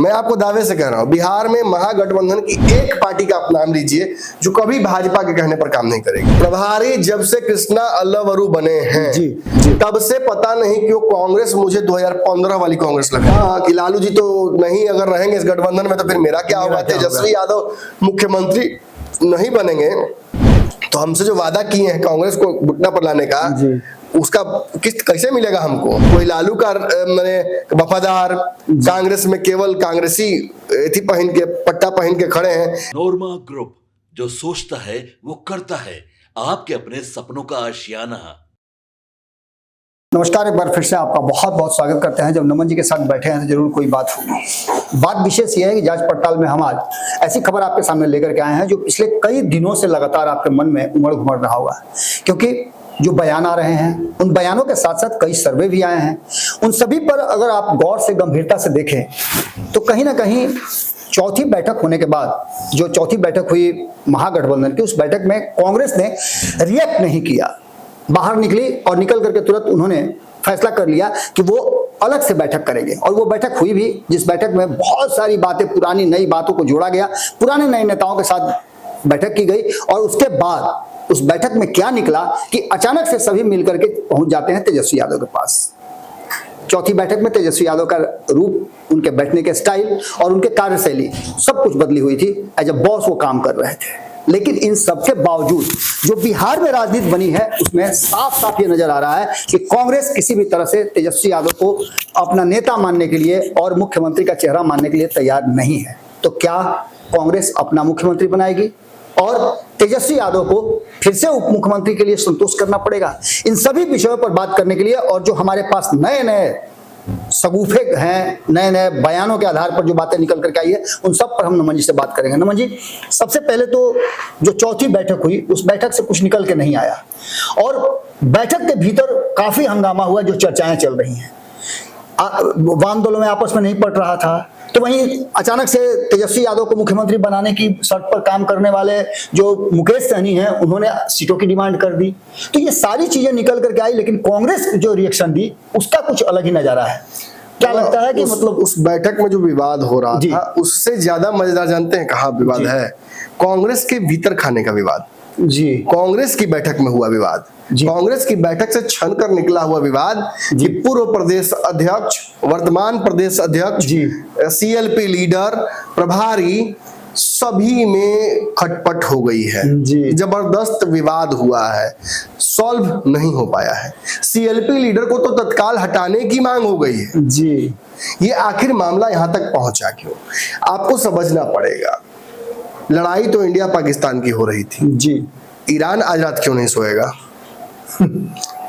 मैं आपको दावे से कह रहा हूं, बिहार में महागठबंधन की एक पार्टी का आप नाम लीजिए जो कभी भाजपा के कहने पर काम नहीं करेगी। प्रभारी जब से कृष्णा अल्लावरू बने हैं जी। तब से पता नहीं क्यों कांग्रेस मुझे 2015 वाली कांग्रेस लगा। हाँ कि लालू जी तो नहीं अगर रहेंगे इस गठबंधन में तो फिर मेरा क्या होगा। तेजस्वी यादव मुख्यमंत्री नहीं बनेंगे तो हमसे जो वादा किए हैं कांग्रेस को घुटना पर लाने का उसका किस्त कैसे मिलेगा हमको। कोई लालू का मैंने वफादार कांग्रेस में केवल कांग्रेसी थी पहन के पट्टा पहन के खड़े हैं। नोरमा ग्रुप, जो सोचता है वो करता है, आपके अपने सपनों का आशियाना। नमस्कार, एक बार फिर से आपका बहुत बहुत स्वागत करते हैं। जब नमन जी के साथ बैठे हैं तो जरूर कोई बात होगी। बात विशेष यह है कि जांच पड़ताल में हम आज ऐसी खबर आपके सामने लेकर के आए हैं जो पिछले कई दिनों से लगातार आपके मन में उमड़ घुमड़ रहा हुआ है, क्योंकि जो बयान आ रहे हैं उन बयानों के साथ साथ कई सर्वे भी आए हैं। उन सभी पर अगर आप गौर से गंभीरता से देखें तो कहीं ना कहीं चौथी बैठक होने के बाद, जो चौथी बैठक हुई महागठबंधन की, उस बैठक में कांग्रेस ने रिएक्ट नहीं किया। बाहर निकली और निकल करके तुरंत उन्होंने फैसला कर लिया कि वो अलग से बैठक करेंगे। और वो बैठक हुई भी, जिस बैठक में बहुत सारी बातें, पुरानी नई बातों को जोड़ा गया, पुराने नए नेताओं के साथ बैठक की गई। और उसके बाद उस बैठक में क्या निकला कि अचानक से सभी मिलकर के पहुंच जाते हैं तेजस्वी यादव के पास। चौथी बैठक में तेजस्वी यादव का रूप, उनके बैठने के स्टाइल और उनके कार्यशैली सब कुछ बदली हुई थी। एज अ बॉस वो काम कर रहे थे। लेकिन इन सबके बावजूद जो बिहार में राजनीति बनी है उसमें साफ साफ ये नजर आ रहा है कि कांग्रेस किसी भी तरह से तेजस्वी यादव को अपना नेता मानने के लिए और मुख्यमंत्री का चेहरा मानने के लिए तैयार नहीं है। तो क्या कांग्रेस अपना मुख्यमंत्री बनाएगी और तेजस्वी यादव को फिर से उप मुख्यमंत्री के लिए संतोष करना पड़ेगा? इन सभी विषयों पर बात करने के लिए और जो हमारे पास नए नए सगुफे हैं, नए नए बयानों के आधार पर जो बातें निकल करके आई है, उन सब पर हम नमन जी से बात करेंगे। नमन जी, सबसे पहले तो जो चौथी बैठक हुई उस बैठक से कुछ निकल के नहीं आया और बैठक के भीतर काफी हंगामा हुआ, जो चर्चाएं चल रही हैं। वाम दलों में आपस में नहीं पड़ रहा था, तो वहीं अचानक से तेजस्वी यादव को मुख्यमंत्री बनाने की शर्त पर काम करने वाले जो मुकेश सहनी हैं उन्होंने सीटों की डिमांड कर दी। तो ये सारी चीजें निकल करके आई, लेकिन कांग्रेस जो रिएक्शन दी उसका कुछ अलग ही नजारा है। क्या लगता है कि मतलब उस बैठक में जो विवाद हो रहा था उससे ज्यादा मजेदार जानते हैं कहाँ विवाद है? कांग्रेस के भीतर खाने का विवाद जी। कांग्रेस की बैठक में हुआ विवाद, कांग्रेस की बैठक से छनकर निकला हुआ विवाद कि पूर्व प्रदेश अध्यक्ष, वर्तमान प्रदेश अध्यक्ष, सीएलपी लीडर, प्रभारी सभी में खटपट हो गई है। जबरदस्त विवाद हुआ है, सॉल्व नहीं हो पाया है। सीएलपी लीडर को तो तत्काल हटाने की मांग हो गई है जी। ये आखिर मामला यहां तक पहुंचा क्यों? आपको समझना पड़ेगा। लड़ाई तो इंडिया पाकिस्तान की हो रही थी जी। ईरान आज रात क्यों नहीं सोएगा?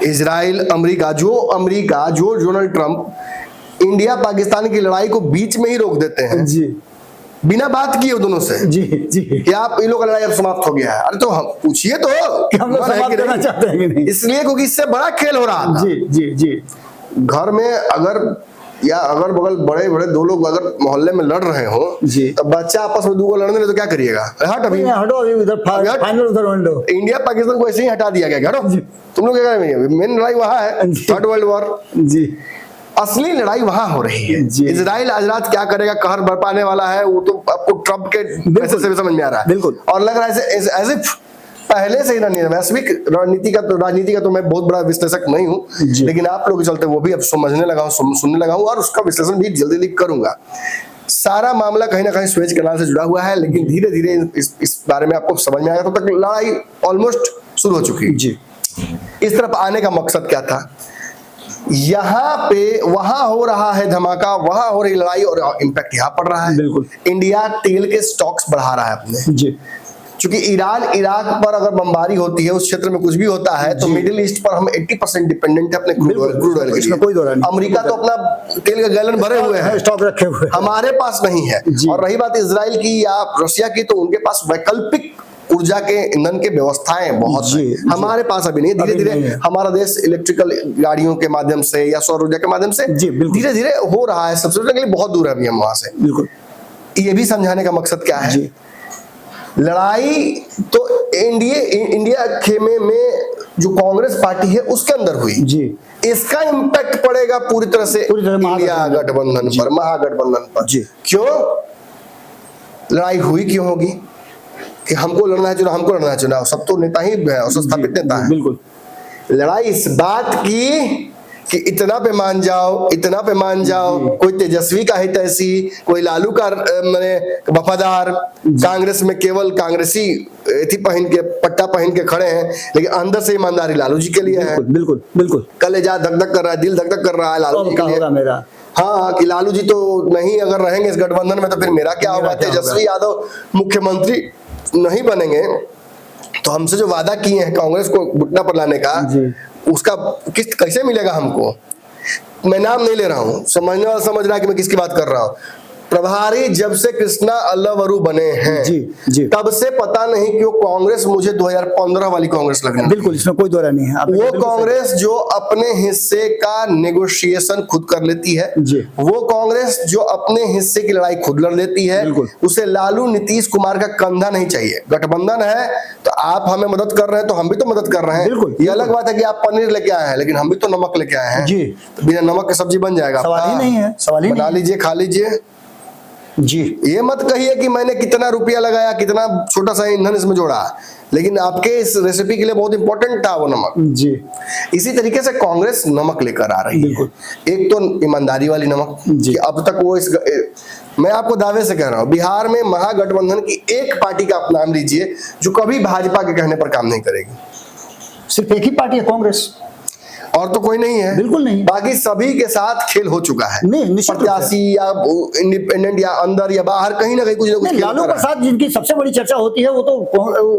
इजराइल, अमेरिका, जो डोनाल्ड ट्रंप इंडिया पाकिस्तान की लड़ाई को बीच में ही रोक देते हैं जी, बिना बात किए दोनों से जी जी कि आप इन लोगों का लड़ाई अब समाप्त हो गया है। अरे तो हम पूछिए तो कि हम लोग समाप्त करना चाहते हैं कि नहीं? इसलिए क्योंकि इससे बड़ा खेल हो रहा था जी जी जी। घर में अगर या अगल बगल बड़े बड़े दो लोग अगर मोहल्ले में लड़ रहे हो जी, तब बच्चा आपस में दो लड़ने लगे तो क्या करिएगा? हट अभी, हटो अभी, उधर फाइनल उधर विंडो। इंडिया पाकिस्तान को ऐसे ही हटा दिया गया। हटो तुम लोग क्या करेंगे? मेन लड़ाई वहां है, थर्ड वर्ल्ड वॉर जी। असली लड़ाई वहां हो रही है। इजराइल आज रात क्या करेगा, कहर बरपाने वाला है, वो तो आपको ट्रंप के मैसेज से भी समझ में आ रहा है बिल्कुल। और लग रहा है एज इफ पहले से ही ना, वैश्विक राजनीति का तो मैं बहुत बड़ा विश्लेषक नहीं हूं, लेकिन आप लोग के चलते वो भी अब समझने लगा हूं, सुनने लगा हूं और उसका विश्लेषण भी जल्दी जल्दी करूंगा। सारा मामला कहीं ना कहीं स्वेज कैनाल से जुड़ा हुआ है, लेकिन धीरे धीरे इस बारे में आपको समझ में आएगा। तब तक लड़ाई ऑलमोस्ट शुरू हो चुकी है जी। इस तरफ आने का मकसद क्या था? यहाँ पे वहां हो रहा है धमाका, वहां हो रही लड़ाई और इम्पैक्ट यहाँ पड़ रहा है। बिल्कुल, इंडिया तेल के स्टॉक्स बढ़ा रहा है अपने जी। क्योंकि ईरान इराक पर अगर बमबारी होती है, उस क्षेत्र में कुछ भी होता है, तो मिडिल ईस्ट पर हम 80% डिपेंडेंट है अपने क्रूड ऑयल के लिए। कोई दौर नहीं। अमेरिका तो अपना तेल के गैलन भरे हुए हैं, स्टॉक रखे हुए, हमारे पास नहीं है। और रही बात इजराइल की या रशिया की, तो उनके पास वैकल्पिक ऊर्जा के ईंधन के व्यवस्थाएं बहुत हैं, हमारे पास अभी नहीं। धीरे धीरे हमारा देश इलेक्ट्रिकल गाड़ियों के माध्यम से या सौर ऊर्जा के माध्यम से धीरे धीरे हो रहा है। सबसे के लिए बहुत दूर है अभी हम वहां से। बिल्कुल, ये भी समझाने का मकसद क्या है? लड़ाई तो इंडिया खेमे में जो कांग्रेस पार्टी है उसके अंदर हुई जी, इसका इम्पैक्ट पड़ेगा पूरी तरह से इंडिया गठबंधन पर, महागठबंधन पर। जी। क्यों लड़ाई हुई, क्यों होगी? कि हमको लड़ना है चुनाव, हमको लड़ना है चुनाव, सब तो नेता ही है और स्थापित नेता है। बिल्कुल। लड़ाई इस बात की कि इतना पे मान जाओ, इतना पे मान जाओ, कोई तेजस्वी का हितैषी, कोई लालू का मैंने वफादार, कांग्रेस में केवल कांग्रेसी थी पहन के, पट्टा पहन के खड़े हैं, लेकिन अंदर से ईमानदारी लालू जी के लिए है। बिल्कुल बिल्कुल। कलेजा धक धक कर रहा है, दिल धक धक कर रहा है लालू जी के लिए। मेरा हाँ, कि लालू जी तो नहीं अगर रहेंगे इस गठबंधन में तो फिर मेरा क्या होगा? तेजस्वी यादव मुख्यमंत्री नहीं बनेंगे तो हमसे जो वादा किए हैं कांग्रेस को घुटना पर लाने का, उसका किस्त कैसे मिलेगा हमको? मैं नाम नहीं ले रहा हूं, समझने वाला समझ रहा है कि मैं किसकी बात कर रहा हूं। प्रभारी जब से कृष्णा अल्लावरू बने हैं जी, जी। तब से पता नहीं क्यों कांग्रेस मुझे 2015 वाली कांग्रेस लगने बिल्कुल, इसमें कोई दौरा नहीं है। वो कांग्रेस जो अपने हिस्से का नेगोशिएशन खुद कर लेती है, वो कांग्रेस जो अपने हिस्से की लड़ाई खुद लड़ लेती है, उसे लालू नीतीश कुमार का कंधा नहीं चाहिए। गठबंधन है तो आप हमें मदद कर रहे हैं तो हम भी तो मदद कर रहे हैं। ये अलग बात है कि आप पनीर लेके आए हैं, लेकिन हम भी तो नमक लेके आए हैं जी। तो बिना नमक की सब्जी बन जाएगा? सवाल ही नहीं है, सवाल ही बना लीजिए, खा लीजिए जी। ये मत कहिए कि मैंने कितना रुपया लगाया, कितना छोटा सा ईंधन इसमें जोड़ा, लेकिन आपके इस रेसिपी के लिए बहुत इंपॉर्टेंट था वो नमक जी। इसी तरीके से कांग्रेस नमक लेकर आ रही है। एक तो ईमानदारी वाली नमक कि अब तक वो मैं आपको दावे से कह रहा हूं, बिहार में महागठबंधन की एक पार्टी का आप नाम लीजिए जो कभी भाजपा के कहने पर काम नहीं करेगी। सिर्फ एक ही पार्टी है, कांग्रेस, और तो कोई नहीं है। बिल्कुल नहीं। बाकी सभी के साथ खेल हो चुका है। नहीं, प्रत्याशी या इंडिपेंडेंट या अंदर या बाहर कहीं ना कहीं कुछ ना कुछ। लालू प्रसाद जिनकी सबसे बड़ी चर्चा होती है वो तो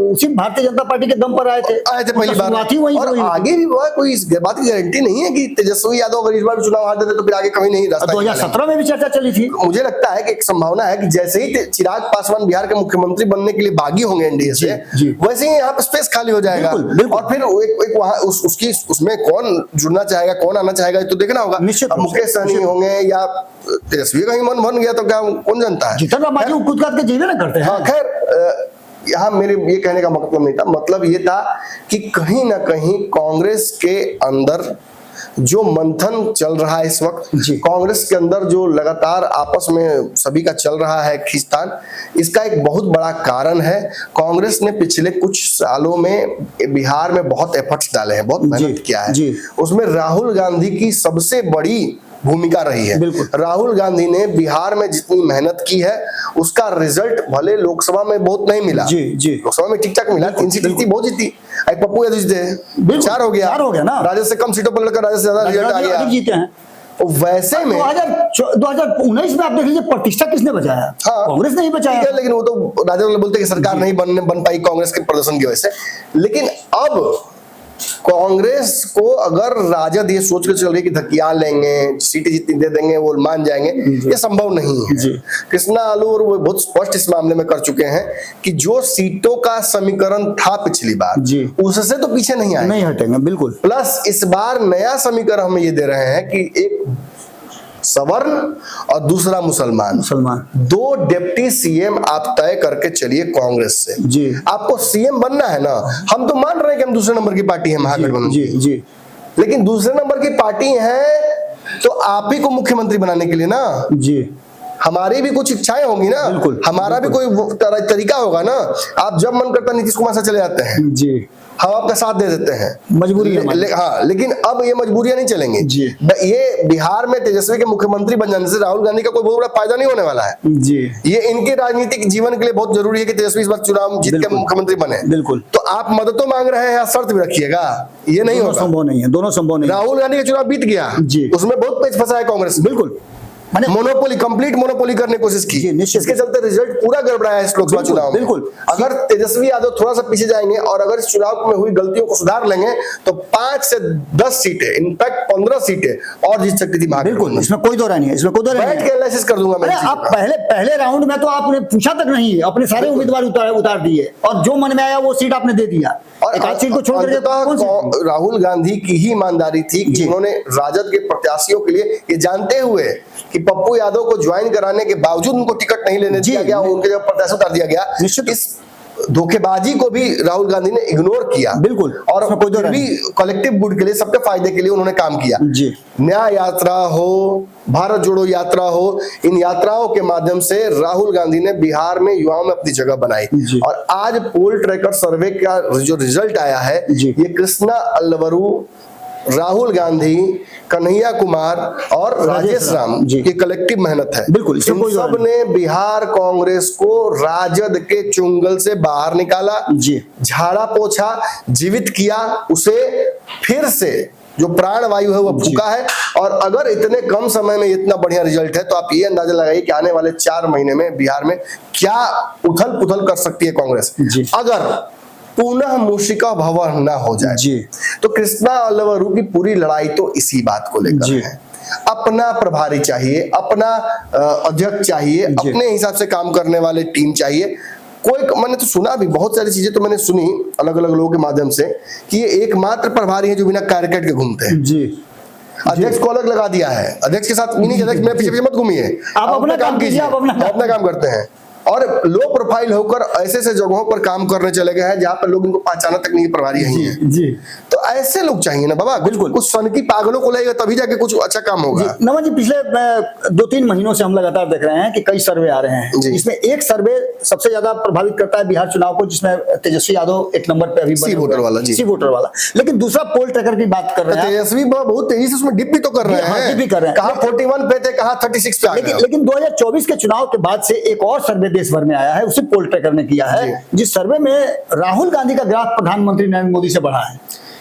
उसी भारतीय जनता पार्टी के दम पर आए थे पहली बार। और आगे भी हुआ, कोई इस बात की गारंटी नहीं है कि तेजस्वी यादव अगर इस बार चुनाव हार देते तो फिर आगे कहीं नहीं रास्ता। 2017 में भी चर्चा चली थी। मुझे लगता है कि एक संभावना है कि जैसे ही चिराग पासवान बिहार के मुख्यमंत्री बनने के लिए बागी होंगे एनडीए से, वैसे ही यहाँ पे स्पेस खाली हो जाएगा और फिर एक वहां उसकी उसमें कौन जुड़ना चाहेगा, कौन आना चाहेगा तो देखना होगा। मुकेश सहनी होंगे या तेजस्वी का ही मन बन गया तो क्या कौन जानता है? जितना बाकी खुद का जीवन करते हैं। हाँ, खैर यहाँ मेरे ये कहने का मतलब नहीं था, मतलब ये था कि कहीं ना कहीं कांग्रेस के अंदर जो मंथन चल रहा है इस वक्त, कांग्रेस के अंदर जो लगातार आपस में सभी का चल रहा है खींचतान, इसका एक बहुत बड़ा कारण है कांग्रेस ने पिछले कुछ सालों में बिहार में बहुत एफर्ट्स डाले हैं, बहुत मेहनत किया है। उसमें राहुल गांधी की सबसे बड़ी भूमिका रही है। राहुल गांधी ने बिहार में जितनी मेहनत की है उसका रिजल्ट भले लोकसभा में बहुत नहीं मिला, लोकसभा में ठीक ठाक मिला, 3 सीट जीती, बहुत जीती। एक पप्पू यादव जीते, 4 हो गया ना। राजद से कम सीटों पर लड़कर राजद से ज्यादा रिजल्ट आ गया, जीते हैं। वैसे में 2019 में आप देख लीजिए प्रतिष्ठा किसने बचाया? कांग्रेस ने ही बचाया। लेकिन वो तो राजद वाले बोलते कि सरकार नहीं बन पाई कांग्रेस के प्रदर्शन की वजह से। लेकिन अब कांग्रेस को अगर राजद ये सोच कर चल रही है कि धकिया लेंगे, सीटें जितनी दे देंगे वो मान जाएंगे, ये संभव नहीं है। कृष्णा आलू और वो बहुत स्पष्ट इस मामले में कर चुके हैं कि जो सीटों का समीकरण था पिछली बार उससे तो पीछे नहीं आए, नहीं हटेंगे बिल्कुल। प्लस इस बार नया समीकरण हम ये दे रहे हैं कि एक सवर्ण और दूसरा मुसलमान, 2 डिप्टी सीएम आप तय करके चलिए कांग्रेस से। आपको सीएम बनना है ना, हम तो मान रहे हैं कि हम दूसरे नंबर की पार्टी है महागठबंधन, लेकिन दूसरे नंबर की पार्टी है तो आप ही को मुख्यमंत्री बनाने के लिए ना हमारी भी कुछ इच्छाएं होंगी ना, हमारा भी कोई तरीका होगा ना। आप जब मन करता नीतीश कुमार से चले जाते हैं, हम आपका साथ दे देते हैं, मजबूरी हाँ, लेकिन अब ये मजबूरियां नहीं चलेंगी। ये बिहार में तेजस्वी के मुख्यमंत्री बन जाने से राहुल गांधी का कोई बहुत बड़ा फायदा नहीं होने वाला है। ये इनके राजनीतिक जीवन के लिए बहुत जरूरी है कि तेजस्वी इस बार चुनाव जीत के मुख्यमंत्री बने। तो आप मदद तो मांग रहे हैं, शर्त भी रखिएगा, ये नहीं होगा, संभव नहीं है, दोनों संभव नहीं। राहुल गांधी का चुनाव बीत गया, उसमें बहुत पेच फंसा है कांग्रेस, बिल्कुल मोनोपोली, कंप्लीट मोनोपोली करने की कोशिश की, इसके चलते रिजल्ट पूरा गड़बड़ाया इस लोकसभा चुनाव में। बिल्कुल, अगर तेजस्वी यादव थोड़ा सा पीछे जाएंगे और अगर इस चुनाव में हुई गलतियों को सुधार लेंगे तो 5 से 10 सीटें, इनफैक्ट 15 सीटें और जीत सकती थी। बिल्कुल, इसमें कोई दौरा नहीं है, इसमें कोई दौरा नहीं है। बैठ के एनालिसिस कर दूंगा मैं। आप पहले राउंड में तो आपने पूछा तक नहीं, अपने सारे उम्मीदवार उतार दिए और जो मन में आया वो सीट आपने दे दिया और एक सीट को छोड़ करके। राहुल गांधी की ही ईमानदारी थी कि उन्होंने राजद के प्रत्याशियों के लिए, ये जानते हुए कि पप्पू यादव को ज्वाइन कराने के बावजूद उनको टिकट नहीं लेने दिया गया, उनके जब प्रत्याशी उतार दिया गया, इस धोखेबाजी को भी राहुल गांधी ने इग्नोर किया, बिल्कुल, और उसमें कोई दो फिर राय भी कलेक्टिव गुड के लिए, सबके फायदे के लिए उन्होंने काम किया। जी। न्याय यात्रा हो, भारत जोड़ो यात्रा हो, इन यात्राओं के माध्यम से राहुल गांधी ने बिहार में युवाओं में अपनी जगह बनाई। जी। और आज पोल ट्रैकर सर्वे का जो रिजल्ट आया है, जी। ये कृष्णा अल्लवरू, राहुल गांधी, कन्हैया कुमार और राजेश राम जी। की कलेक्टिव मेहनत है। बिल्कुल, इसमें इन कोई सब ने बिहार कांग्रेस को राजद के चुंगल से बाहर निकाला, जी। झाड़ा पोछा, जीवित किया, उसे फिर से जो प्राणवायु है वो फूका है। और अगर इतने कम समय में इतना बढ़िया रिजल्ट है, तो आप ये अंदाजा लगाइए कि आने वाले 4 महीने में बिहार में क्या उथल पुथल कर सकती है कांग्रेस, जी। अगर पुनः मूषिका भवन न हो जाए। जी। तो कृष्णा अल्लवरू की पूरी लड़ाई तो इसी बात को लेकर जी। है। अपना प्रभारी चाहिए, अपना अध्यक्ष चाहिए, अपने हिसाब से काम करने वाले टीम चाहिए। कोई, मैंने तो सुना भी, बहुत सारी चीजें तो मैंने सुनी अलग अलग लोगों के माध्यम से, कि ये एकमात्र प्रभारी है जो बिना कैरिकेट के घूमते हैं। जी। अध्यक्ष को अलग लगा दिया है, अध्यक्ष के साथ नहीं, अध्यक्ष मेरे पीछे मत घूमिए, आप अपना काम कीजिए, आप अपना काम करते हैं। और लो प्रोफाइल होकर ऐसे ऐसे जगहों पर काम करने चले गए हैं जहां पर लोग इनको पहचाना तक नहीं प्रभारी है। जी। तो ऐसे लोग चाहिए ना बाबा, बिल्कुल। कुछ सनकी पागलों को लगेगा तभी जाके कुछ अच्छा काम होगा। नमन जी, पिछले 2-3 महीनों से हम लगातार देख रहे हैं कि कई सर्वे आ रहे हैं, जी। इसमें एक सर्वे सबसे ज्यादा प्रभावित करता है बिहार चुनाव को, जिसमें तेजस्वी यादव एक नंबर पे अभी सी वोटर वाला, जी। सी वोटर वाला। लेकिन दूसरा पोल ट्रैकर की बात कर रहे हैं, तेजस्वी बहुत तेजी से उसमें डिप भी तो कर रहे हाँ, हैं, डिप भी कर रहे हैं। कहाँ 41 पे थे, कहाँ 36 पे आ गए। लेकिन 2024 के चुनाव के बाद से एक और सर्वे देश भर में आया है, उसी पोल ट्रैकर ने किया है, जिस सर्वे में राहुल गांधी का ग्राफ प्रधानमंत्री नरेंद्र मोदी से बढ़ा है।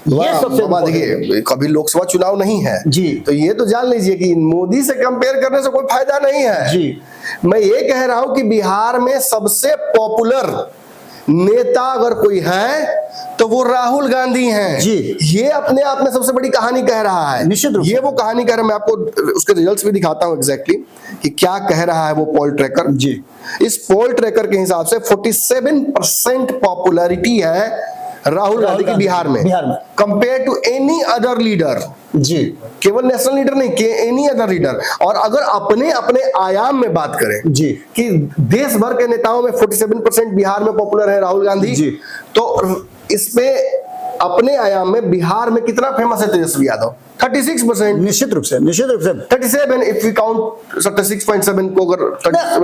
ये सबसे देखिए, कभी लोकसभा चुनाव नहीं है जी, तो ये तो जान लीजिए कि मोदी से कंपेयर करने से कोई फायदा नहीं है जी। मैं ये कह रहा हूं कि बिहार में सबसे पॉपुलर नेता अगर कोई है तो वो राहुल गांधी हैं जी। ये अपने आप में सबसे बड़ी कहानी कह रहा है, निश्चित रूप से। ये वो कहानी कह रहा है। मैं आपको उसके रिजल्ट्स भी दिखाता हूं एग्जैक्टली कि क्या कह रहा है वो पोल ट्रैकर जी। इस पोल ट्रैकर के हिसाब से 47% पॉपुलैरिटी है राहुल गांधी की बिहार में compare to any other leader. जी। केवल नेशनल लीडर नहीं, के एनी अदर लीडर। और अगर अपने अपने आयाम में बात करें जी कि देश भर के नेताओं में 47% बिहार में पॉपुलर है राहुल गांधी जी, तो इसमें अपने आयाम में बिहार में कितना फेमस है तेजस्वी यादव? 36%। निश्चित रूप से 37 इफ वी काउंट 36.7 को अगर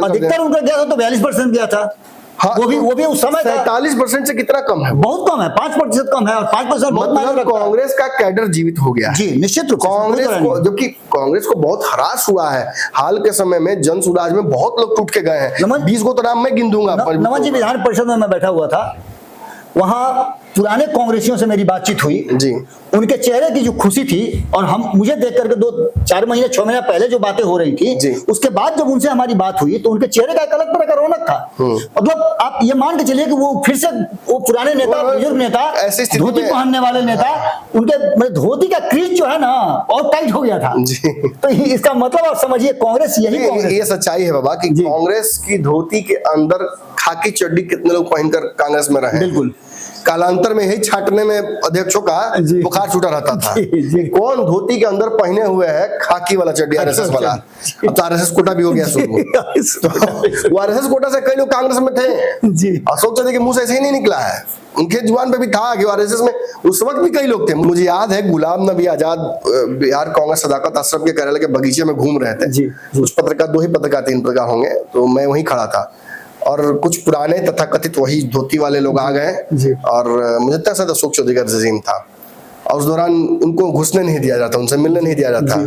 अधिकतर उनका गया था तो 42% गया था। हाँ, वो भी उस समय 47% से कितना कम है? बहुत कम है, 5% कम है। और 5% मतलब कांग्रेस का कैडर जीवित हो गया जी, निश्चित रूप से। कांग्रेस को, जबकि कांग्रेस को बहुत हरास हुआ है हाल के समय में, जन सुराज में बहुत लोग टूट के गए हैं। 20 को तो नाम मैं गिन दूंगा। नमन जी, विधान परिषद में मैं बैठा हुआ था, वहां पुराने कांग्रेसियों से मेरी बातचीत हुई जी। उनके चेहरे की जो खुशी थी, और हम मुझे देख करके 2-4 महीने 6 महीने पहले जो बातें हो रही थी, उसके बाद जब उनसे हमारी बात हुई तो उनके चेहरे का एक अलग तरह का रौनक था। मतलब आप ये मान के चलिए कि वो फिर से वो पुराने नेता, बुजुर्ग नेता, धोती पहनने वाले नेता, उनके धोती का क्रीज जो है ना और टाइट हो गया था। तो इसका मतलब आप समझिए कांग्रेस यही कांग्रेस। ये सच्चाई है बाबा कि कांग्रेस की धोती के अंदर खाकी चड्डी कितने लोग पहनकर कांग्रेस में रहे। बिल्कुल। कालांतर में ही छाटने में अध्यक्षों का बुखार छूटा रहता था। कौन धोती के अंदर पहने हुए है खाकी वाला चड्डी? आरएसएस वाला। अब तो आरएसएस कोटा भी हो गया शुरू। तो आरएसएस कोटा से कई लोग कांग्रेस में थे जी। अशोक चंद्र के मुंह से ऐसे ही नहीं निकला है, उनके जुबान पे भी था कि आरएसएस में उस वक्त भी कई लोग थे। मुझे याद है गुलाम नबी आजाद बिहार कांग्रेस सदाकत आश्रम के कार्यालय के बगीचे में घूम रहे थे। उस पत्रकार, 2 ही पत्रकार 3 पत्रकार होंगे, तो मैं वहीं खड़ा था और कुछ पुराने तथाकथित वही धोती वाले लोग आ गए और मुझे लगता है अशोक चौधरी का रजीम था और उस दौरान उनको घुसने नहीं दिया जाता, उनसे मिलने नहीं दिया जाता।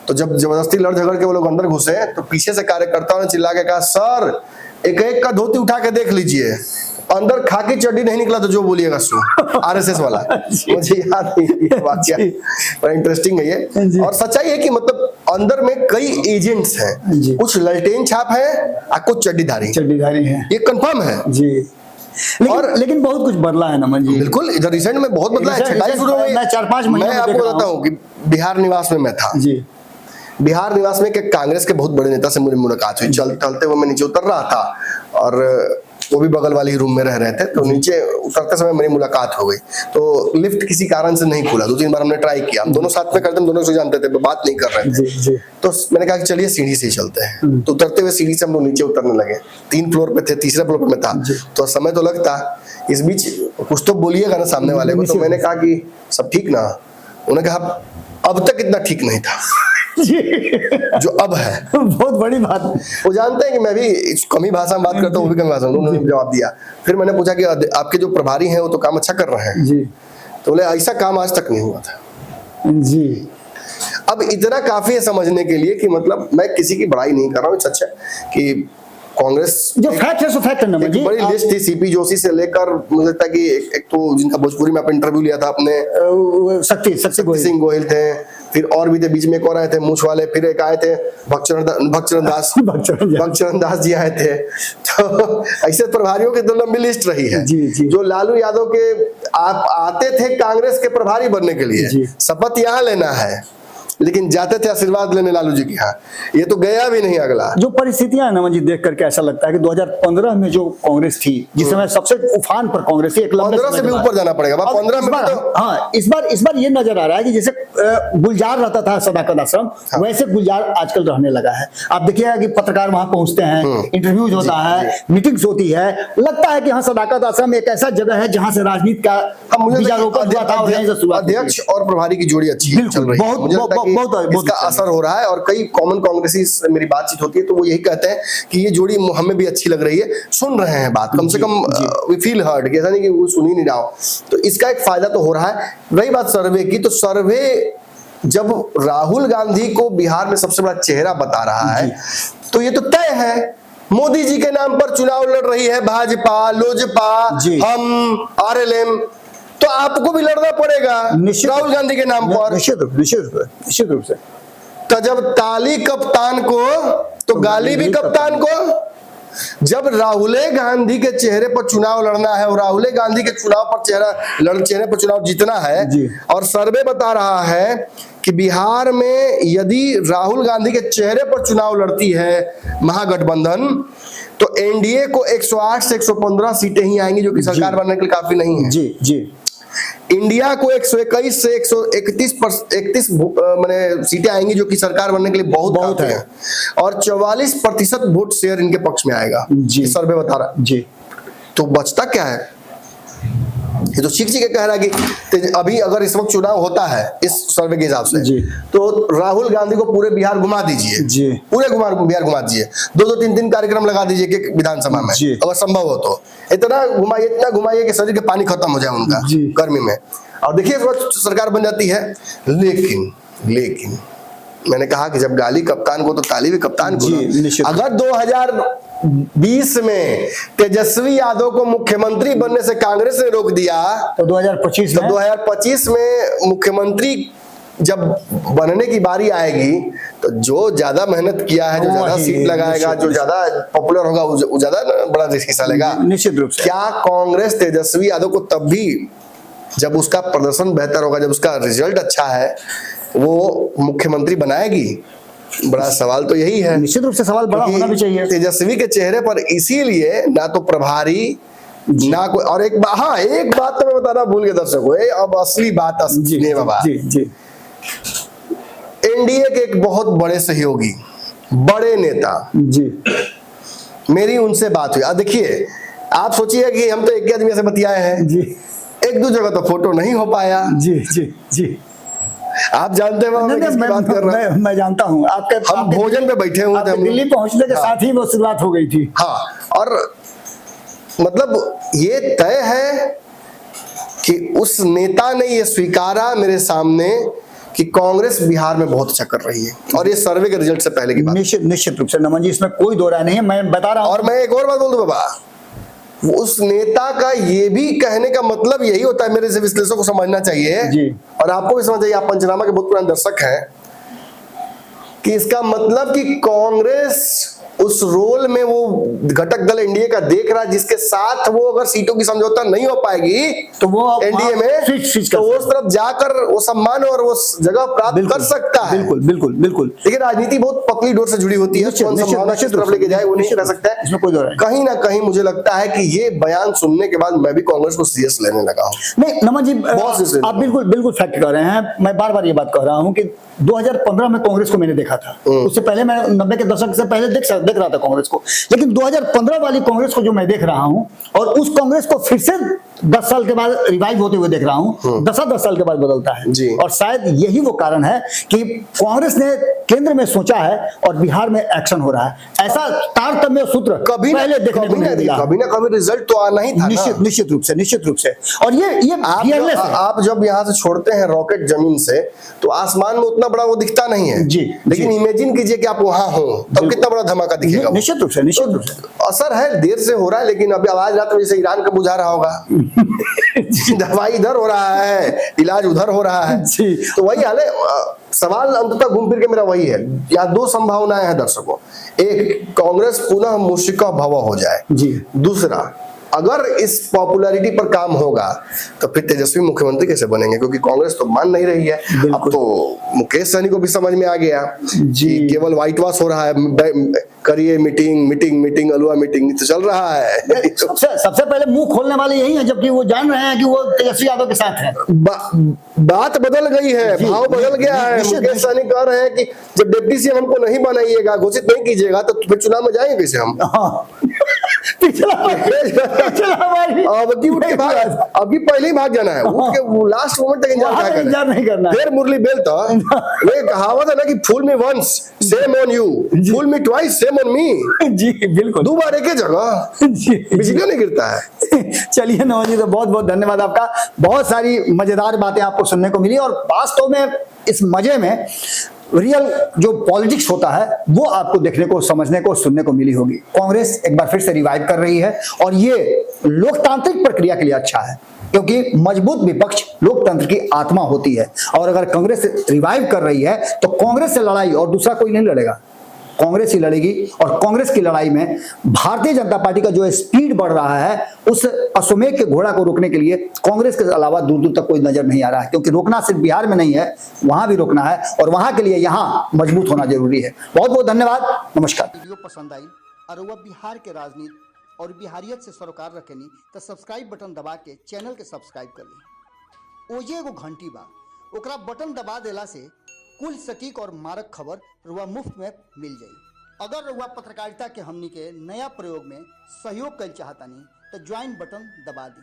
तो जब जबरदस्ती लड़ झगड़ के वो लोग अंदर घुसे तो पीछे से कार्यकर्ताओं ने चिल्ला के कहा, सर एक एक का धोती उठा के देख लीजिए, अंदर खाकी चड्डी नहीं निकला तो जो बोलिएगा सो। आरएसएस वाला मुझे याद नहीं वाकया, बड़ा इंटरेस्टिंग है ये। और सच्चाई है कि मतलब अंदर में कई एजेंट्स हैं, कुछ ललटेन छाप है और कुछ चड्डीधारी हैं, ये कंफर्म है जी। लेकिन बहुत कुछ बदला है नमन जी। बिल्कुल, इधर रिसेंट में बहुत बदला है। 4-5 महीने मैं आपको बताता हूँ कि बिहार निवास में मैं था जी। बिहार निवास में कांग्रेस के बहुत बड़े नेता से मुझे मुलाकात हुई। चलते हुए मैं नीचे उतर रहा था और वो भी बगल वाली रूम में रह रहे थे। तो नीचे उतरते समय मेरी मुलाकात हो गई, तो लिफ्ट किसी कारण से नहीं खुला। 2-3 बार हमने ट्राई किया, हम दोनों साथ में करते, हम दोनों से जानते थे, बात नहीं कर रहे थे। तो मैंने कहा कि चलिए सीढ़ी से ही चलते हैं। तो उतरते हुए सीढ़ी से हम लोग नीचे उतरने लगे। 3 फ्लोर पे थे, तीसरे फ्लोर पे मैं था, तो समय तो लगता। इस बीच कुछ तो बोलिएगा ना सामने वाले को। तो मैंने कहा कि सब ठीक ना? उन्होंने कहा अब तक इतना ठीक नहीं था जो अब है। बहुत बड़ी बात। वो जानते हैं कि मैं भी कमी भाषा में बात करता हूँ, वो भी कमी भाषा में। उन्होंने जवाब दिया। फिर मैंने पूछा कि आपके जो प्रभारी हैं वो तो काम अच्छा कर रहे हैं जी। तो बोले ऐसा काम आज तक नहीं हुआ था जी। अब इतना काफी है समझने के लिए कि मतलब मैं किसी की बड़ाई नहीं कर रहा हूँ। सच है कि कांग्रेस जो फैक्ट है सो फैक्ट है ना एक बड़ी लिस्ट थी, सीपी जोशी से लेकर मुझे लगता है कि एक तो जिनका भोजपुरी में आप इंटरव्यू लिया था आपने, शक्ति सिंह गोहिल थे, फिर और भी थे, बीच में एक और आए थे मूछ वाले, फिर एक आए थे भक्तचरण दास जी आए थे। तो ऐसे प्रभारियों की तो लंबी लिस्ट रही है। जी, जी। जो लालू यादव के आप आते थे कांग्रेस के प्रभारी बनने के लिए, शपथ यहाँ लेना है, लेकिन जाते थे आशीर्वाद लेने लालू जी की। हाँ, ये तो गया भी नहीं अगला। जो परिस्थितियां नमन जी देख करके ऐसा लगता है कि 2015 में जो कांग्रेस थी, जिस समय सबसे उफान पर कांग्रेस थी, 15 से भी ऊपर जाना पड़ेगा। 15 में तो हाँ, इस बार ये नजर आ रहा है कि जैसे गुलजार रहता था सदाकत आश्रम, वैसे गुलजार आजकल रहने लगा है। आप देखिएगा कि पत्रकार वहां पहुंचते हैं, इंटरव्यूज होता है, मीटिंग्स होती है, लगता है कि हाँ सदाकत आश्रम एक ऐसा जगह है जहां से राजनीति का बीजारोपण हुआ था और यहीं से शुरुआत हुई। अध्यक्ष और प्रभारी की जोड़ी अच्छी चल रही है। मुझे लगता है कि इसका असर हो रहा है, और कई कॉमन कांग्रेसी से मेरी बातचीत होती है तो वो यही कहते हैं कि ये जोड़ी हमें भी अच्छी लग रही है, सुन रहे हैं बात, कम से कम वी फील हर्ड, ऐसा नहीं कि वो सुन ही नहीं रहा हो। तो इसका एक फायदा तो हो रहा है। रही बात सर्वे की, तो सर्वे जब राहुल गांधी को बिहार में सबसे बड़ा चेहरा बता रहा है तो ये तो तय है, मोदी जी के नाम पर चुनाव लड़ रही है भाजपा, लोजपा, हम, आरएलएम, तो आपको भी लड़ना पड़ेगा राहुल गांधी के नाम पर। निश्चित रूप से। तो जब ताली कप्तान को तो गाली भी कप्तान को। जब राहुल गांधी के चेहरे पर चुनाव लड़ना है और राहुल गांधी के चुनाव पर चेहरे पर चुनाव जीतना है, और सर्वे बता रहा है कि बिहार में यदि राहुल गांधी के चेहरे पर चुनाव लड़ती है महागठबंधन, तो एनडीए को 108 से 115 सीटें ही आएंगी, जो कि सरकार बनने के लिए काफी नहीं है। जी। इंडिया को 121 से 131 माने सीटें आएंगी, जो कि सरकार बनने के लिए बहुत है। और 44% वोट शेयर इनके पक्ष में आएगा, सर्वे बता रहा जी। तो बचता क्या है? ये तो चीख के कह रहा है कि अभी अगर इस वक्त चुनाव होता है इस सर्वे के हिसाब से, तो राहुल गांधी को पूरे बिहार घुमा दीजिए, पूरे बिहार घुमा दीजिए, 2-2, 3-3 कार्यक्रम लगा दीजिए कि विधानसभा में, अगर संभव हो तो इतना घुमाइए कि शरीर के पानी खत्म हो जाए उनका गर्मी में। और देखिए इस वक्त सरकार बन जाती है। लेकिन मैंने कहा कि जब गाली कप्तान को तो ताली भी कप्तान को। अगर 2020 में तेजस्वी यादव को मुख्यमंत्री बनने से कांग्रेस ने रोक दिया, तो 2025 में मुख्यमंत्री जब बनने की बारी आएगी, तो जो ज्यादा मेहनत किया है, जो ज्यादा सीट लगाएगा, जो ज्यादा पॉपुलर होगा, वो ज्यादा बड़ा हिस्सा लेगा। निश्चित रूप से। क्या कांग्रेस तेजस्वी यादव को तब भी, जब उसका प्रदर्शन बेहतर होगा, जब उसका रिजल्ट अच्छा है, वो मुख्यमंत्री बनाएगी? बड़ा सवाल तो यही है। निश्चित रूप से सवाल बड़ा होना भी चाहिए। तेजस्वी के चेहरे पर इसीलिए ना तो प्रभारी ना कोई, और एक बात तो मैं बताना भूल गया दर्शकों, अब असली बात बाबा जी। एनडीए के एक बहुत बड़े सहयोगी, बड़े नेता जी, मेरी उनसे बात हुई। देखिए आप सोचिए कि हम तो एक आदमी से बतियाए हैं जी, एक दो जगह तो फोटो नहीं हो पाया जी। आप जानते हैं मैं जानता हूँ। हम भोजन पे बैठे हुए थे, दिल्ली पहुंचने के साथ ही वो शुरुआत हो गई थी। हाँ, और मतलब ये तय है कि उस नेता ने ये स्वीकारा मेरे सामने कि कांग्रेस बिहार में बहुत अच्छा कर रही है, और ये सर्वे के रिजल्ट से पहले की बात। निश्चित रूप से नमन जी, इसमें कोई दो राय नहीं है, मैं बता रहा हूँ। और मैं एक और बात बोल दूं बाबा, उस नेता का ये भी कहने का मतलब यही होता है, मेरे से विश्लेषकों को समझना चाहिए जी, और आपको भी समझना चाहिए, आप पंचनामा के बहुत पुराने दर्शक हैं, कि इसका मतलब कि कांग्रेस उस रोल में वो घटक दल एनडीए का देख रहा है, जिसके साथ वो अगर सीटों की समझौता नहीं हो पाएगी तो वो एनडीए में स्विच तो उस तरफ जाकर वो सम्मान और वो जगह प्राप्त कर सकता है। बिल्कुल बिल्कुल बिल्कुल। लेकिन राजनीति बहुत पतली डोर से जुड़ी होती है, कौन संभावना किस तरफ लेके जाए वो नहीं कह सकता है। इसमें कोई दो राय नहीं। कहीं ना कहीं मुझे लगता है कि ये बयान सुनने के बाद मैं भी कांग्रेस को सीरियस लेने लगा हूं। नहीं नमन जी, आप बिल्कुल बिल्कुल फैक्ट कह रहे हैं। मैं बार बार ये बात कह रहा हूं कि 2015 में कांग्रेस को मैंने देखा था, उससे पहले मैं 90 के दशक से पहले देख रहा था कांग्रेस को, लेकिन 2015 वाली कांग्रेस को जो मैं देख रहा हूं और उस कांग्रेस को फिर से 10 साल के बाद रिवाइव होते हुए देख रहा हूं, 10 साल के बाद बदलता है। और शायद यही वो कारण है कि कांग्रेस ने केंद्र में सोचा है और बिहार में एक्शन हो रहा है। ऐसा तारतम्य सूत्र कभी पहले देखने को नहीं मिला। कभी ना कभी रिजल्ट तो आना ही था। निश्चित रूप से। और ये आप जब यहाँ से छोड़ते हैं रॉकेट जमीन से तो आसमान में उतना बड़ा वो दिखता नहीं है जी, लेकिन इमेजिन कीजिए कि आप वहां हो तब कितना बड़ा धमाका दिखेगा। निश्चित रूप से असर है, देर से हो रहा है, लेकिन अभी आवाज रात में जैसे ईरान का बुझा रहा होगा दवाई इधर हो रहा है, इलाज उधर हो रहा है जी। तो वही हाल है। सवाल अंततः घूम फिर के मेरा वही है, यहाँ दो संभावनाएं हैं दर्शकों। एक, कांग्रेस पुनः मुशिका भव हो जाए जी। दूसरा, अगर इस पॉपुलैरिटी पर काम होगा तो फिर तेजस्वी मुख्यमंत्री कैसे बनेंगे, क्योंकि कांग्रेस तो मान नहीं रही है। अब तो मुकेश सहनी को भी समझ में आ गया जी, केवल व्हाइट वॉश हो रहा है, करिए मीटिंग अलुआ मीटिंग तो चल रहा है। सबसे पहले मुंह खोलने वाले यही है, जबकि वो जान रहे हैं कि वो तेजस्वी यादव के साथ है। बात बदल गई है, भाव बदल गया है। मुकेश सहनी कह रहे हैं कि जब डिप्टी सीएम हमको नहीं बनाइएगा, घोषित नहीं कीजिएगा तो फिर चुनाव में जाएंगे कैसे हम। अभी पहले ही भाग जाना है, लास्ट मोमेंट तक इंतजार नहीं करना। फिर मुरली बेलता ये कहावत है ना कि fool me once shame on you, fool me twice shame on me. जी बिल्कुल, दो बार एक ही जगह बिजली नहीं गिरता है। चलिए नमन जी, तो बहुत बहुत धन्यवाद आपका। बहुत सारी मजेदार बातें आपको सुनने को मिली और वास्तव में इस मजे में रियल जो पॉलिटिक्स होता है वो आपको देखने को, समझने को, सुनने को मिली होगी। कांग्रेस एक बार फिर से रिवाइव कर रही है और ये लोकतांत्रिक प्रक्रिया के लिए अच्छा है, क्योंकि मजबूत विपक्ष लोकतंत्र की आत्मा होती है। और अगर कांग्रेस रिवाइव कर रही है तो कांग्रेस से लड़ाई और दूसरा कोई नहीं लड़ेगा, कांग्रेस ही लड़ेगी। और कांग्रेस की लड़ाई में भारतीय जनता पार्टी का जो स्पीड बढ़ रहा है, उस अश्वमेध के घोड़ा को रोकने के लिए कांग्रेस के अलावा दूर दूर तक कोई नजर नहीं आ रहा है, क्योंकि रोकना सिर्फ बिहार में नहीं है, वहां भी रोकना है और वहां के लिए यहाँ मजबूत होना जरूरी है। बहुत बहुत धन्यवाद, नमस्कार। वीडियो पसंद आई और वह बिहार के राजनीति और बिहारियत से सरोकार रखेनी तो सब्सक्राइब बटन दबा के चैनल के सब्सक्राइब कर ली। ओजे एगो घंटी बा, ओकरा बटन दबा देला से कुल सटीक और मारक खबर रुआ मुफ्त में मिल जाई। अगर रुआ पत्रकारिता के हमनी के नया प्रयोग में सहयोग कर चाहतानी तो ज्वाइन बटन दबा दी।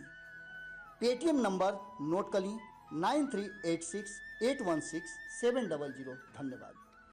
पेटीएम नंबर नोट कर ली 9386816700। धन्यवाद।